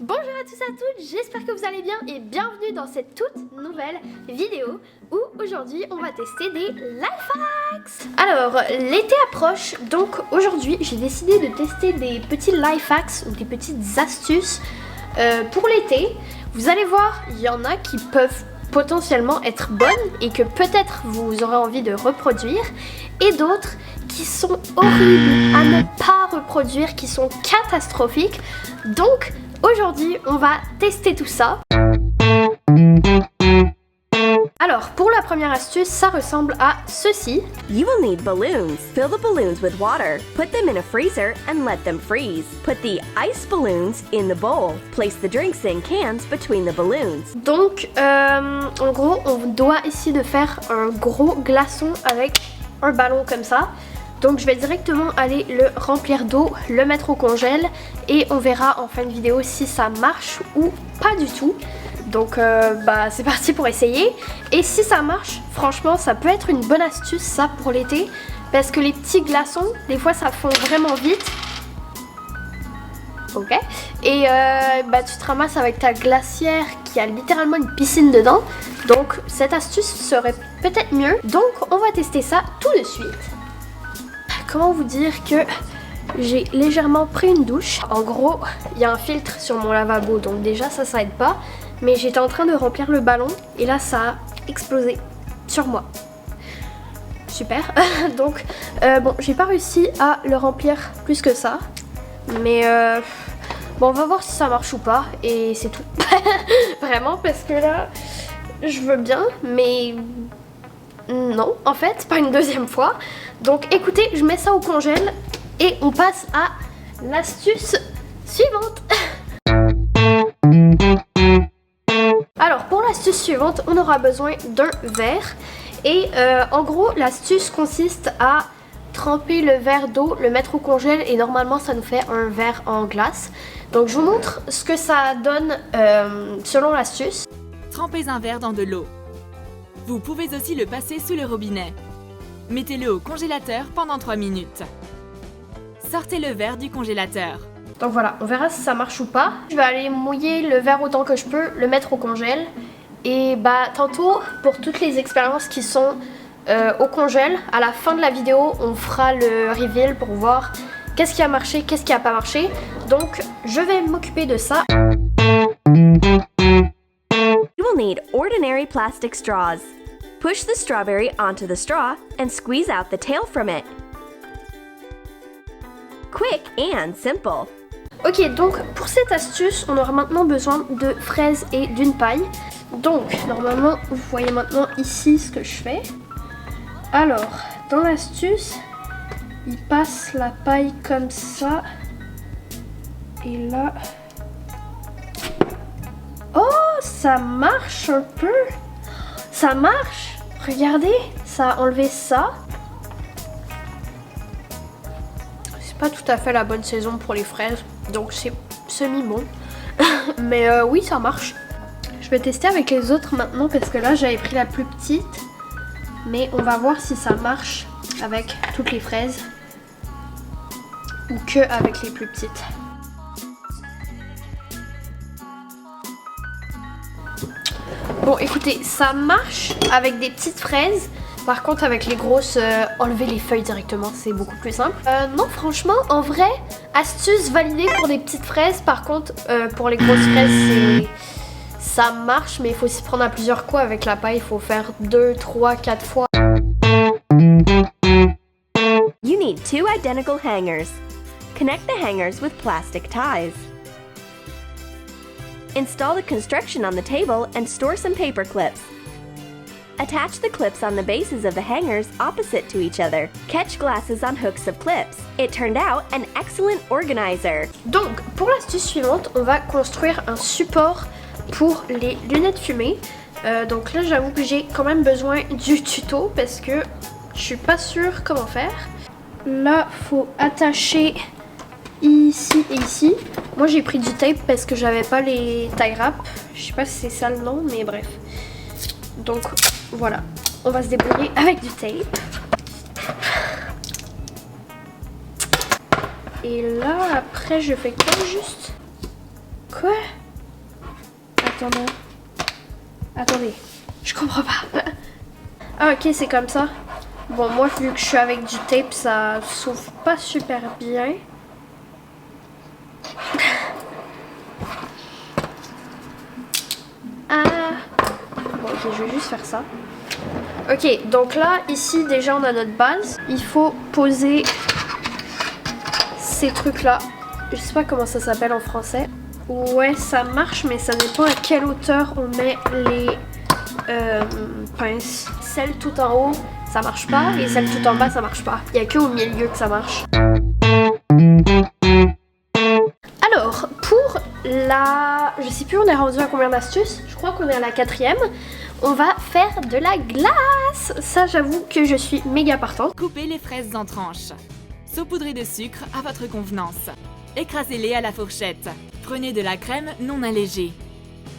Bonjour à tous et à toutes, j'espère que vous allez bien et bienvenue dans cette toute nouvelle vidéo où aujourd'hui on va tester des life hacks. Alors l'été approche, donc aujourd'hui j'ai décidé de tester des petits life hacks ou des petites astuces pour l'été. Vous allez voir, il y en a qui peuvent potentiellement être bonnes et que peut-être vous aurez envie de reproduire, et d'autres qui sont horribles à ne pas reproduire, qui sont catastrophiques. Donc aujourd'hui, on va tester tout ça. Alors, pour la première astuce, ça ressemble à ceci. You will need balloons. Fill the balloons with water. Put them in a freezer and let them freeze. Put the ice balloons in the bowl. Place the drinks in cans between the balloons. Donc, en gros, on doit essayer de faire un gros glaçon avec un ballon comme ça. Donc je vais directement aller le remplir d'eau, le mettre au congèle et on verra en fin de vidéo si ça marche ou pas du tout. Donc c'est parti pour essayer. Et si ça marche, franchement ça peut être une bonne astuce ça pour l'été, parce que les petits glaçons, des fois ça fond vraiment vite. Ok. Et tu te ramasses avec ta glacière qui a littéralement une piscine dedans. Donc cette astuce serait peut-être mieux. Donc on va tester ça tout de suite. Comment vous dire que j'ai légèrement pris une douche. En gros, il y a un filtre sur mon lavabo, donc déjà ça aide pas. Mais j'étais en train de remplir le ballon et là ça a explosé sur moi. Super. Donc bon, j'ai pas réussi à le remplir plus que ça. Mais bon, on va voir si ça marche ou pas et c'est tout. Vraiment, parce que là, je veux bien, mais non, en fait, pas une deuxième fois. Donc écoutez, je mets ça au congèle et on passe à l'astuce suivante. Alors pour l'astuce suivante, on aura besoin d'un verre. Et en gros, l'astuce consiste à tremper le verre d'eau, le mettre au congèle et normalement ça nous fait un verre en glace. Donc je vous montre ce que ça donne selon l'astuce. Trempez un verre dans de l'eau. Vous pouvez aussi le passer sous le robinet. Mettez-le au congélateur pendant 3 minutes. Sortez le verre du congélateur. Donc voilà, on verra si ça marche ou pas. Je vais aller mouiller le verre autant que je peux, le mettre au congèle. Et tantôt, pour toutes les expériences qui sont au congèle, à la fin de la vidéo, on fera le reveal pour voir qu'est-ce qui a marché, qu'est-ce qui a pas marché. Donc je vais m'occuper de ça. You will need ordinary plastic straws. Push the strawberry onto the straw and squeeze out the tail from it. Quick and simple. Ok, donc pour cette astuce, on aura maintenant besoin de fraises et d'une paille. Donc normalement, vous voyez maintenant ici ce que je fais. Alors, dans l'astuce, il passe la paille comme ça. Et là... Oh, ça marche un peu. Ça marche. Regardez, ça a enlevé ça. C'est pas tout à fait la bonne saison pour les fraises, donc c'est semi-bon. Mais oui, ça marche. Je vais tester avec les autres maintenant parce que là j'avais pris la plus petite. Mais on va voir si ça marche avec toutes les fraises ou que avec les plus petites. Bon, écoutez, ça marche avec des petites fraises. Par contre, avec les grosses, enlever les feuilles directement, c'est beaucoup plus simple. Non, franchement, en vrai, astuce validée pour des petites fraises. Par contre, pour les grosses fraises, ça marche, mais il faut s'y prendre à plusieurs coups avec la paille. Il faut faire 2, 3, 4 fois. You need 2 identical hangers. Connect the hangers with plastic ties. Install the construction on the table and store some paper clips. Attach the clips on the bases of the hangers opposite to each other. Catch glasses on hooks of clips. It turned out an excellent organizer. Donc, pour l'astuce suivante, on va construire un support pour les lunettes fumées. Donc là, j'avoue que j'ai quand même besoin du tuto parce que je suis pas sûre comment faire. Là, faut attacher ici et ici. Moi j'ai pris du tape parce que j'avais pas les tie wrap. Je sais pas si c'est ça le nom, mais bref. Donc voilà, on va se débrouiller avec du tape. Et là après je fais quoi juste? Quoi? Attendez. Je comprends pas. Ah ok, c'est comme ça. Bon, moi vu que je suis avec du tape, ça s'ouvre pas super bien. Ah. Bon ok, je vais juste faire ça. Ok, donc là, ici déjà on a notre base. Il faut poser ces trucs là. Je sais pas comment ça s'appelle en français. Ouais, ça marche, mais ça dépend à quelle hauteur on met les pinces. Celle tout en haut, ça marche pas, et celle tout en bas, ça marche pas. Il y a que au milieu que ça marche. Alors, pour la... Je sais plus, on est rendu à combien d'astuces? Je crois qu'on est à la 4e. On va faire de la glace. Ça, j'avoue que je suis méga partante. Coupez les fraises en tranches. Saupoudrez de sucre à votre convenance. Écrasez-les à la fourchette. Prenez de la crème non allégée.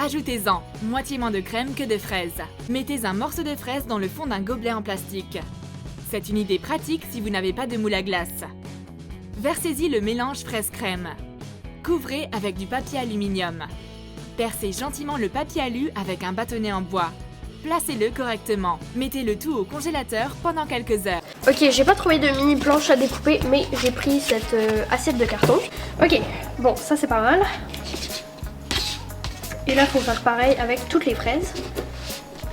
Ajoutez-en moitié moins de crème que de fraises. Mettez un morceau de fraise dans le fond d'un gobelet en plastique. C'est une idée pratique si vous n'avez pas de moule à glace. Versez-y le mélange fraise-crème. Couvrez avec du papier aluminium. Percez gentiment le papier alu avec un bâtonnet en bois. Placez-le correctement. Mettez le tout au congélateur pendant quelques heures. Ok, j'ai pas trouvé de mini planche à découper, mais j'ai pris cette assiette de carton. Ok, bon, ça c'est pas mal. Et là, faut faire pareil avec toutes les fraises.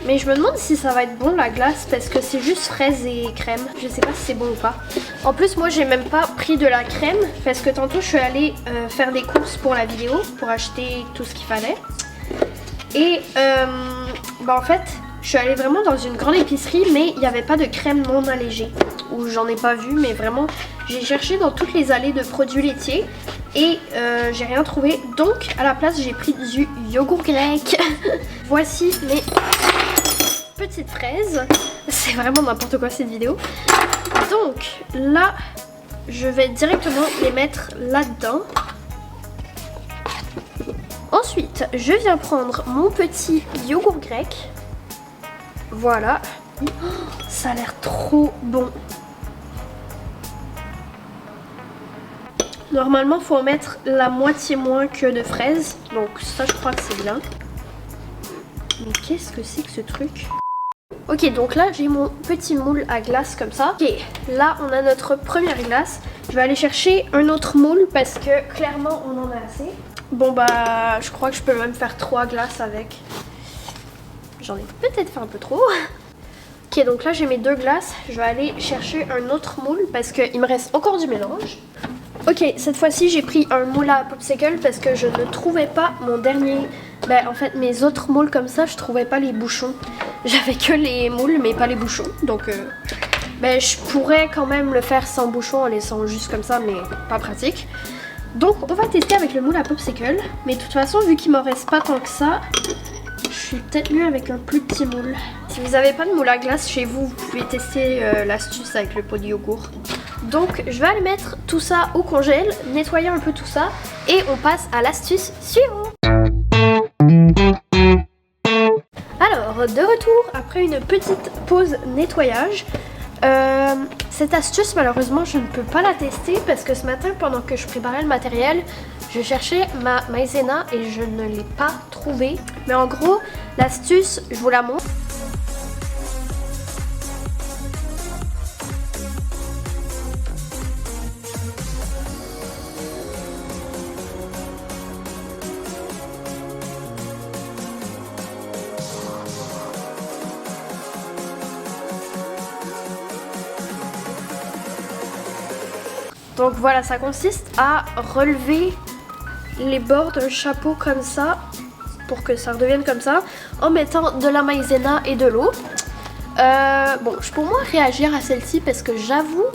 Mais je me demande si ça va être bon la glace parce que c'est juste fraises et crème. Je sais pas si c'est bon ou pas. En plus, moi j'ai même pas pris de la crème parce que tantôt je suis allée faire des courses pour la vidéo pour acheter tout ce qu'il fallait. Et en fait, je suis allée vraiment dans une grande épicerie, mais il n'y avait pas de crème non allégée. Ou j'en ai pas vu, mais vraiment, j'ai cherché dans toutes les allées de produits laitiers et j'ai rien trouvé. Donc, à la place, j'ai pris du yogourt grec. Voici mes petites fraises. C'est vraiment n'importe quoi cette vidéo. Donc, là, je vais directement les mettre là-dedans. Ensuite, je viens prendre mon petit yogourt grec. Voilà. Oh, ça a l'air trop bon. Normalement, il faut en mettre la moitié moins que de fraises. Donc ça, je crois que c'est bien. Mais qu'est-ce que c'est que ce truc? Ok, donc là, j'ai mon petit moule à glace comme ça. Ok, là, on a notre première glace. Je vais aller chercher un autre moule parce que clairement, on en a assez. Bon bah, je crois que je peux même faire 3 glaces avec. J'en ai peut-être fait un peu trop. Ok, donc là j'ai mes 2 glaces. Je vais aller chercher un autre moule parce qu'il me reste encore du mélange. Ok, cette fois-ci j'ai pris un moule à popsicle parce que je ne trouvais pas mon dernier... en fait mes autres moules comme ça, je trouvais pas les bouchons. J'avais que les moules mais pas les bouchons. Donc je pourrais quand même le faire sans bouchon en laissant juste comme ça, mais pas pratique. Donc on va tester avec le moule à popsicle. Mais de toute façon, vu qu'il m'en reste pas tant que ça, je suis peut-être mieux avec un plus petit moule. Si vous n'avez pas de moule à glace chez vous, vous pouvez tester l'astuce avec le pot de yogourt. Donc je vais aller mettre tout ça au congèle, nettoyer un peu tout ça, et on passe à l'astuce suivante. Alors, de retour après une petite pause nettoyage. Cette astuce, malheureusement, je ne peux pas la tester parce que ce matin, pendant que je préparais le matériel, je cherchais ma maïzena et je ne l'ai pas trouvée. Mais en gros, l'astuce, je vous la montre. Donc voilà, ça consiste à relever les bords d'un chapeau comme ça, pour que ça redevienne comme ça, en mettant de la maïzena et de l'eau. Bon, je peux au moins réagir à celle-ci parce que j'avoue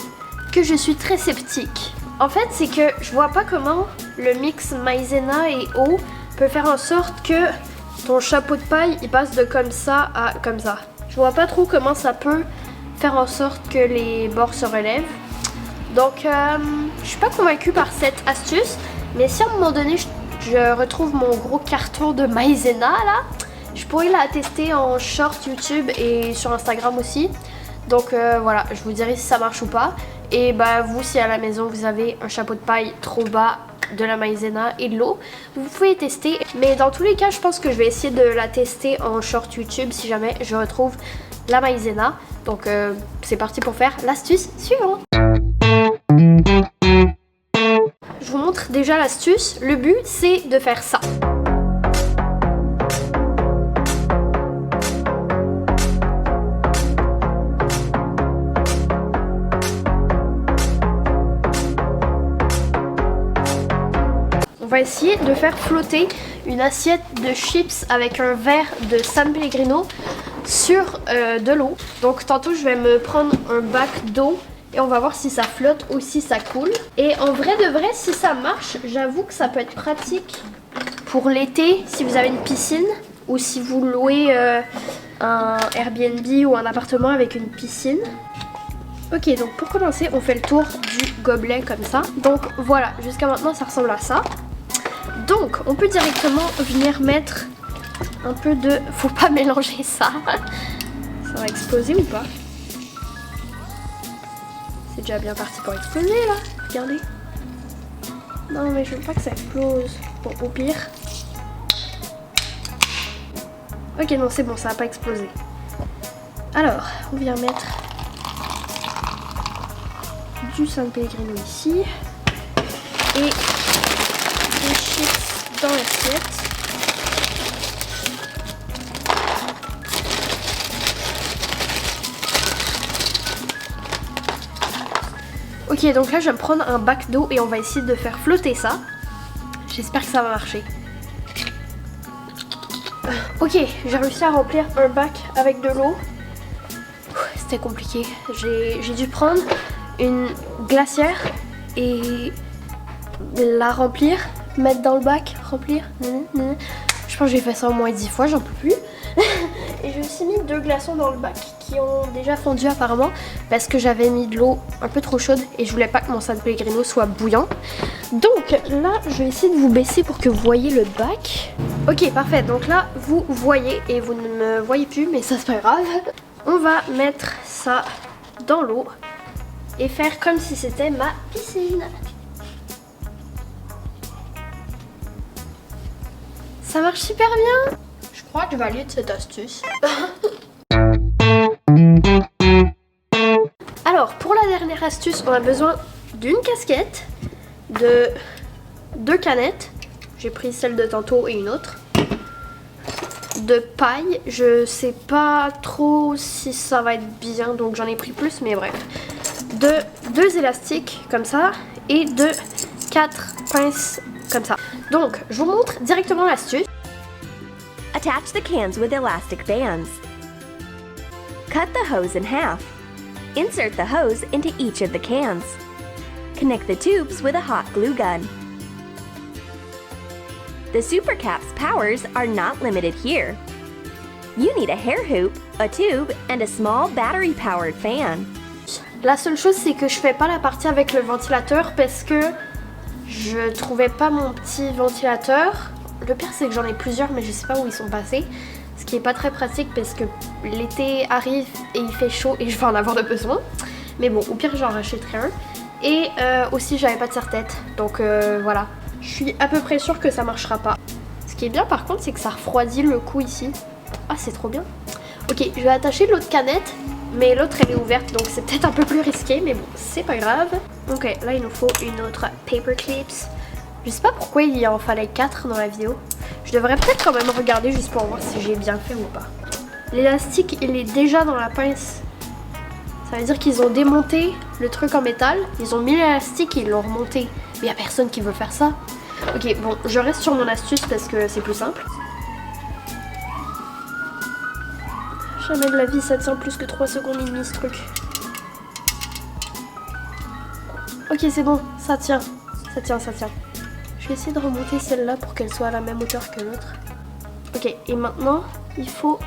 que je suis très sceptique. En fait, c'est que je vois pas comment le mix maïzena et eau peut faire en sorte que ton chapeau de paille il passe de comme ça à comme ça. Je vois pas trop comment ça peut faire en sorte que les bords se relèvent. Donc, je suis pas convaincue par cette astuce, mais si à un moment donné je retrouve mon gros carton de maïzena là, je pourrais la tester en short YouTube et sur Instagram aussi. Donc voilà, je vous dirai si ça marche ou pas. Et bah vous, si à la maison vous avez un chapeau de paille trop bas, de la maïzena et de l'eau. Vous pouvez tester, mais dans tous les cas, je pense que je vais essayer de la tester en short YouTube si jamais je retrouve la maïzena. Donc c'est parti pour faire l'astuce suivante. Je vous montre déjà l'astuce. Le but, c'est de faire ça. On va essayer de faire flotter une assiette de chips avec un verre de San Pellegrino sur de l'eau. Donc tantôt je vais me prendre un bac d'eau et on va voir si ça flotte ou si ça coule. Et en vrai de vrai, si ça marche, j'avoue que ça peut être pratique pour l'été si vous avez une piscine ou si vous louez un Airbnb ou un appartement avec une piscine. Ok, donc pour commencer, on fait le tour du gobelet comme ça. Donc voilà, jusqu'à maintenant ça ressemble à ça. Donc on peut directement venir mettre un peu de... Faut pas mélanger ça. Ça va exploser ou pas? C'est déjà bien parti pour exploser là. Regardez. Non mais je veux pas que ça explose. Bon, au pire. Ok, non c'est bon, ça va pas exploser. Alors, on vient mettre du San Pellegrino ici. Et des chips dans l'assiette. Ok, donc là je vais me prendre un bac d'eau et on va essayer de faire flotter ça. J'espère que ça va marcher. Ok, j'ai réussi à remplir un bac avec de l'eau. C'était compliqué. J'ai dû prendre une glacière et la remplir, mettre dans le bac, remplir. Je pense que j'ai fait ça au moins 10 fois, j'en peux plus. Et j'ai aussi mis 2 glaçons dans le bac qui ont déjà fondu apparemment parce que j'avais mis de l'eau un peu trop chaude et je voulais pas que mon San Pellegrino soit bouillant. Donc là, je vais essayer de vous baisser pour que vous voyez le bac. Ok, parfait. Donc là, vous voyez et vous ne me voyez plus, mais ça c'est pas grave. On va mettre ça dans l'eau et faire comme si c'était ma piscine. Ça marche super bien. Je crois que je valide cette astuce. Alors, pour la dernière astuce, on a besoin d'une casquette, de 2 canettes. J'ai pris celle de tantôt et une autre. De paille, je sais pas trop si ça va être bien, donc j'en ai pris plus, mais bref. De 2 élastiques, comme ça, et de 4 pinces, comme ça. Donc, je vous montre directement l'astuce. Attach the cans with elastic bands. Cut the hose in half. Insert the hose into each of the cans. Connect the tubes with a hot glue gun. The Super Cap's powers are not limited here. You need a hair hoop, a tube, and a small battery-powered fan. La seule chose, c'est que je fais pas la partie avec le ventilateur parce que je trouvais pas mon petit ventilateur. Le pire, c'est que j'en ai plusieurs, mais je sais pas où ils sont passés. Ce qui est pas très pratique parce que l'été arrive et il fait chaud et je vais en avoir de besoin. Mais bon, au pire, j'en rachèterai un. Et aussi, j'avais pas de serre-tête. Donc voilà. Je suis à peu près sûre que ça marchera pas. Ce qui est bien par contre, c'est que ça refroidit le cou ici. Ah, c'est trop bien. Ok, je vais attacher l'autre canette. Mais l'autre, elle est ouverte, donc c'est peut-être un peu plus risqué. Mais bon, c'est pas grave. Ok, là, il nous faut une autre paper clips. Je sais pas pourquoi il en fallait 4 dans la vidéo. Je devrais peut-être quand même regarder juste pour voir si j'ai bien fait ou pas. L'élastique, il est déjà dans la pince. Ça veut dire qu'ils ont démonté le truc en métal. Ils ont mis l'élastique et ils l'ont remonté. Mais y a personne qui veut faire ça. Ok, bon, je reste sur mon astuce parce que c'est plus simple. Jamais de la vie, ça tient plus que 3 secondes et demie ce truc. Ok, c'est bon, ça tient. Ça tient, ça tient. Je vais essayer de remonter celle-là pour qu'elle soit à la même hauteur que l'autre. Ok, et maintenant, il faut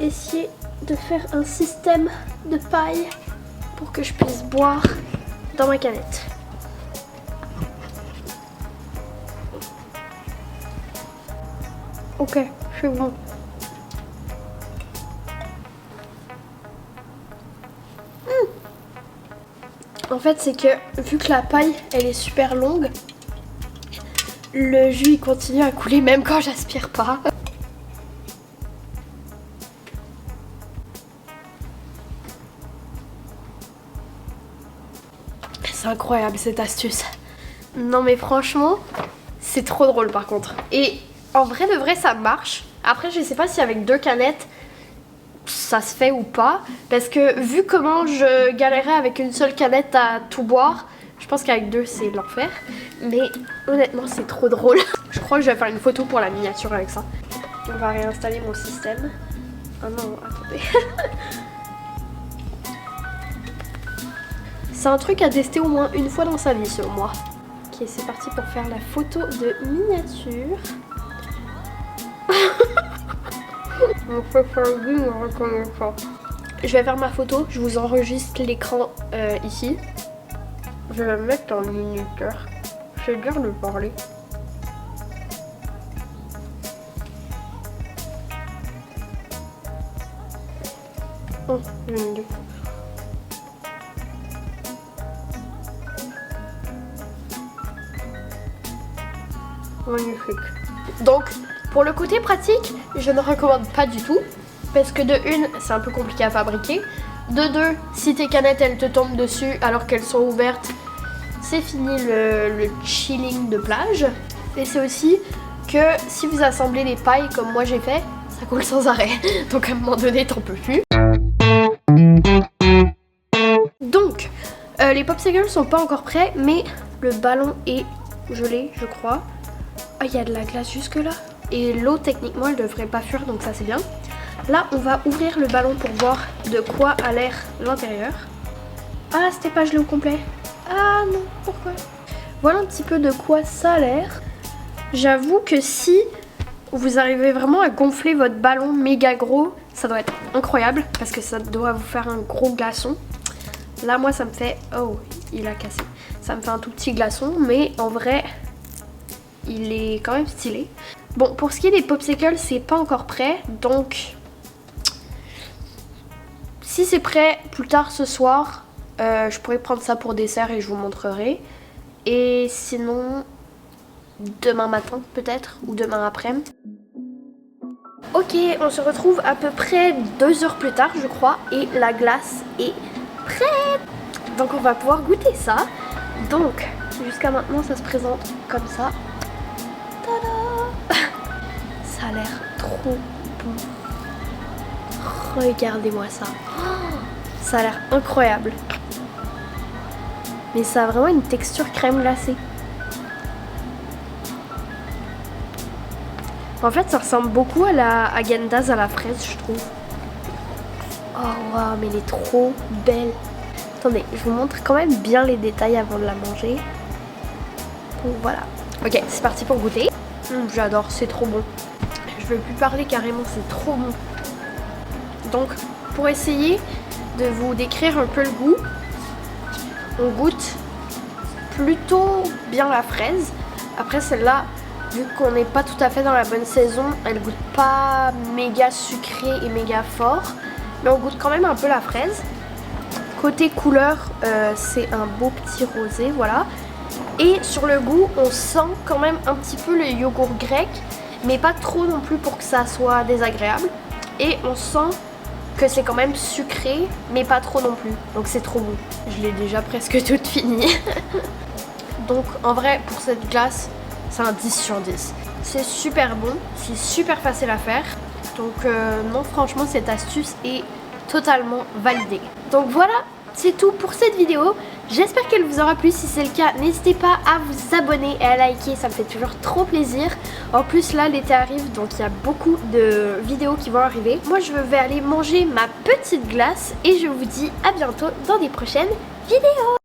essayer de faire un système de paille pour que je puisse boire dans ma canette. Ok, c'est bon. En fait, c'est que vu que la paille, elle est super longue, Le jus il continue à couler même quand j'aspire pas. C'est incroyable cette astuce. Non mais franchement, c'est trop drôle par contre. Et en vrai de vrai ça marche. Après je sais pas si avec 2 canettes ça se fait ou pas. Parce que vu comment je galérais avec une seule canette à tout boire, je pense qu'avec 2 c'est l'enfer. Mais honnêtement c'est trop drôle. Je crois que je vais faire une photo pour la miniature avec ça. On va réinstaller mon système. Ah non, attendez. C'est un truc à tester au moins une fois dans sa vie selon moi. Ok, c'est parti pour faire la photo de miniature. Mon favori ne reconnaît pas. Je vais faire ma photo, je vous enregistre l'écran ici. Je vais la mettre en minuteur. Je vais bien le parler. Oh, minute. Magnifique. Donc, pour le côté pratique, je ne recommande pas du tout. Parce que de une, c'est un peu compliqué à fabriquer. De deux, si tes canettes elles te tombent dessus alors qu'elles sont ouvertes, c'est fini le chilling de plage. Et c'est aussi que si vous assemblez des pailles comme moi j'ai fait, ça coule sans arrêt. Donc à un moment donné, t'en peux plus. Donc, les popsicles sont pas encore prêts, mais le ballon est gelé, je crois. Ah, il y a de la glace jusque là. Et l'eau, techniquement, elle devrait pas fuir, donc ça c'est bien. Là, on va ouvrir le ballon pour voir de quoi a l'air l'intérieur. Ah, c'était pas gelé au complet. Ah non, pourquoi? Voilà un petit peu de quoi ça a l'air. J'avoue que si vous arrivez vraiment à gonfler votre ballon méga gros, ça doit être incroyable parce que ça doit vous faire un gros glaçon. Là, moi, ça me fait... Oh, il a cassé. Ça me fait un tout petit glaçon, mais en vrai, il est quand même stylé. Bon, pour ce qui est des popsicles, c'est pas encore prêt, donc... Si c'est prêt plus tard ce soir, je pourrais prendre ça pour dessert et je vous montrerai. Et sinon, demain matin peut-être, ou demain après-midi. Ok, on se retrouve à peu près 2 heures plus tard, je crois, et la glace est prête. Donc on va pouvoir goûter ça. Donc, jusqu'à maintenant, ça se présente comme ça. Tada! Ça a l'air trop bon. Regardez-moi ça. Ça a l'air incroyable. Mais ça a vraiment une texture crème glacée. En fait, ça ressemble beaucoup à la Häagen-Dazs à la fraise, je trouve. Oh waouh, mais elle est trop belle. Attendez, je vous montre quand même bien les détails avant de la manger. Donc voilà. Ok, c'est parti pour goûter. J'adore, c'est trop bon. Je veux plus parler carrément, c'est trop bon. Donc, pour essayer de vous décrire un peu le goût, on goûte plutôt bien la fraise. Après celle-là, vu qu'on n'est pas tout à fait dans la bonne saison, elle goûte pas méga sucré et méga fort. Mais on goûte quand même un peu la fraise. Côté couleur, c'est un beau petit rosé, voilà. Et sur le goût, on sent quand même un petit peu le yogourt grec, mais pas trop non plus pour que ça soit désagréable. Et on sent que c'est quand même sucré, mais pas trop non plus. Donc c'est trop bon. Je l'ai déjà presque toute finie. Donc en vrai, pour cette glace, c'est un 10 sur 10. C'est super bon, c'est super facile à faire. Donc non, franchement, cette astuce est totalement validée. Donc voilà, c'est tout pour cette vidéo. J'espère qu'elle vous aura plu. Si c'est le cas, n'hésitez pas à vous abonner et à liker, ça me fait toujours trop plaisir. En plus là, l'été arrive, donc il y a beaucoup de vidéos qui vont arriver. Moi, je vais aller manger ma petite glace et je vous dis à bientôt dans des prochaines vidéos.